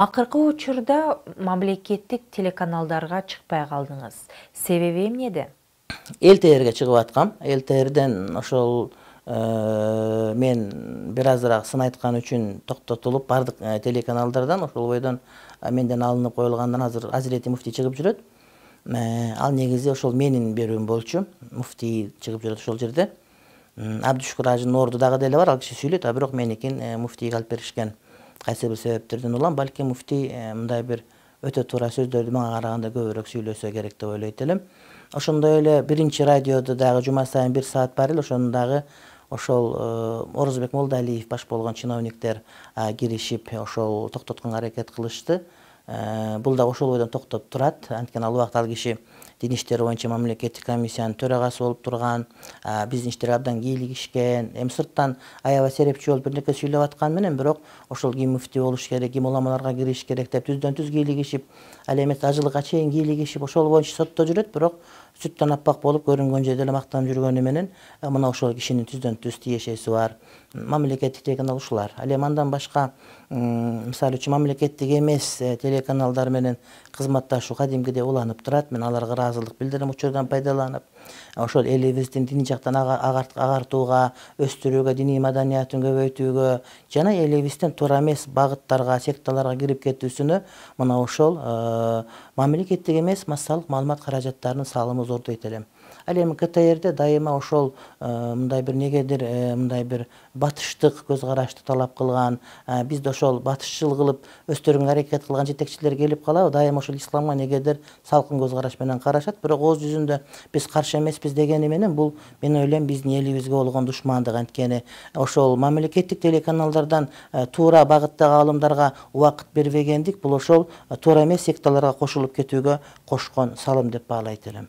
Акыркы учурда мамлекеттик телеканалдарга чыкпай калдыңыз. Себеби эмнеде? ЛТРге чыгып аткам. ЛТРден ошол мен бир азыраак сын айткан үчүн токтотулуп, бардык телеканалдардан ошол бойдон менден алынып коюлгандан азыр Азирети муфтий чыгып жүрөт. Ал негизи ошол менин берүүм болчу. Муфтий чыгып жүрөт ошол жерде. Абдушкур Ажынын орду дагы деле бар, ал киши сүйлөйт, а бирок меникин муфтийге алып беришкен. Кайсы бир себептерден улам, балким муфтий мындай бир өтө туура сөздөрдү мага караганда көбүрөөк сүйлөсө керек деп ойлойт элем. Ошондой эле биринчи радиодо дагы жума сайын 1 саат бар эле, ошону дагы ошол Орозбек Молдалиев баш болгон чиновниктер киришип, ошол токтотконго аракет кылышты. Бул да ошол бойдон токтоп турат. Анткени ал убакта ал киши дин иштери боюнча мамлекеттик комиссиянын төрагасы болуп турган, биздин иштерге абдан кийлигишкен. Эми сырттан аябай серепчи болуп бир нерсе сүйлөп аткан менен, бирок ошол ким муфтий болуш керек, ким уламаларга кириш керек деп түздөн түз кийлигишип, ал эмес ажылыкка чейин кийлигишип, ошол боюнча сотто жүрөт, бирок сүттөн аппак болуп көрүнгөн жерде эле мактанып жүргөнү менен мына ошол кишинин түздөн түз тиешеси бар. Мамлекеттик телеканал ушулар. Ал эми андан башка мисалы үчүн мамлекеттик эмес телеканалдар менен кызматташуу кадимкидей уланып турат. Мен аларга ыраазылык билдирем учурдан пайдаланып. Ошол элибиздин диний жактан агартууга, өстүрүүгө, диний маданиятын көбөйтүүгө жана элибиздин туура эмес багыттарга, секталарга кирип кетүүсүнө мына ошол мамлекеттик эмес массалык маалымат каражаттарынын салымы зор дейт элем. Ал эми КТРде дайыма ошол мындай бир негедир мындай бир батыштык көз карашты талап кылган, бизде ошол батышчыл кылып өстөрүнгө аракет кылган жетекчилер келип калабы, дайыма ошол исламга негедир салкын көз караш менен карашат. Бирок ооз жүзүндө биз каршы эмеспиз дегени менен бул мен ойлойм биздин элибизге болгон душмандык. Анткени ошол мамлекеттик телеканалдардан туура багыттагы алымдарга убакыт бербегендик бул ошол туура эмес секталарга кошулуп кетүүгө кошкон салым деп баалайт элем.